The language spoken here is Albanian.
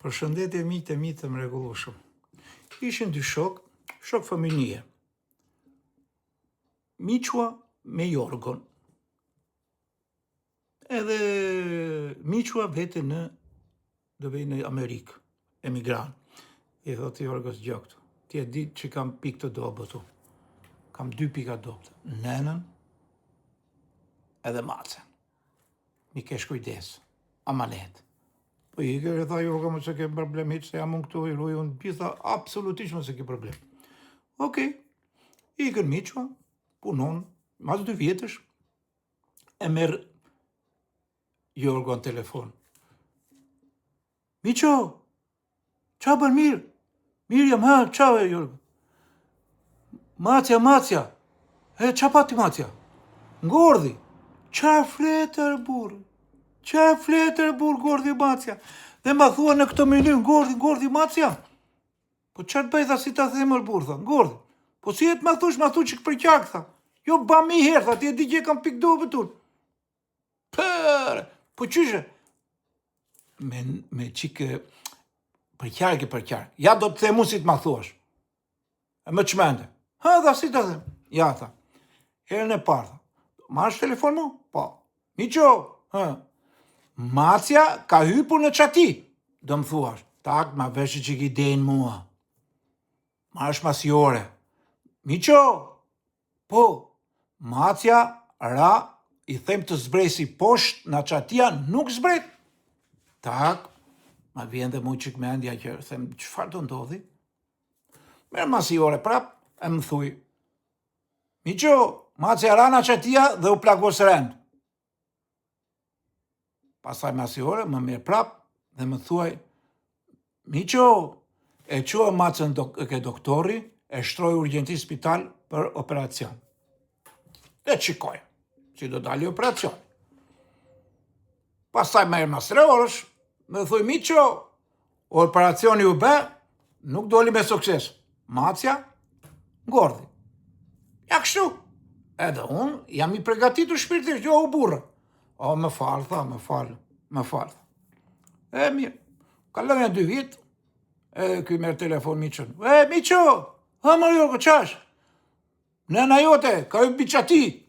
Përshëndetje miqtë e mi të mrekullueshëm. Ishin dy shok familje. Miqua me Jorgon. Edhe miqua vete do vej në Amerikë, emigran. I thotë Jorgos gjokt, ti e ditë që kam pikë të dobët tu. Kam 2 pika dobët. Nenën edhe macën. Mi kesh kujdes, amanet. Po i kërë tha Jorga më se ke problem hiç se jam unë këtu i ruaj unë bitha absolutisht më se ke problem. Okej, i kërë miqua, punon, mas 2 vjetësh, e merë Jorgo në telefon. Miqo, qa bën mirë? Mirë jam, ha, qa e Jorgo? Macja, qa pati Macja? Ngordhi, qa fletër burë? Qa fletër burë, Ngordhi Macja? Dhe ma thua në këtë mënyrë, Ngordhi Macja? Po qa të bëj, tha, si ta themër burë, tha, Ngordhi? Po si e të ma thu që për qak, tha. Jo, ba mi herë, tha, ti e di që kam pikë dobët unë. Po qyshe? Me qikë për qark. Ja do të themu si të ma thuash. E më qmende. Ha, dha, si të them. Ja, tha. Herën e parë, tha. Marrësh telefon mu? Po. Miqo, ha. Macja ka hypur në qati, do më thuash. Tak, ma veshë që ki denë mua. Marrësh masjore. Miqo, po, Macja ra, i them të zbresi poshtë, na qatia nuk zbret. Tak, ma vjen dhe mu qik mendja që them, qëfar të ndodhi? Merë masjore prap, e më thuj. Miqo, Macja ra na qatia dhe u plagos rend. Pasaj masjore, më merë prap dhe më thuaj, Miqo, e qua Macën ke doktori, e shtroj urgjenti spital për operacion. E qikoj, si do dali operacion. Pasaj merë mas 3 orësh, më thuj, Miqo, operacioni u bë, nuk doli me sukses. Macja, Ngordhi. Ja kështu. Edhe unë jam i pregatitur shpirtisht, jo u burrë. O, më falë, tha, më falë. E mirë, kalojnë 2 vjetë, edhe këj merë telefon Miqën. Miqo, ha Jorgo, qash? Nëna jote, ka hyp biçati.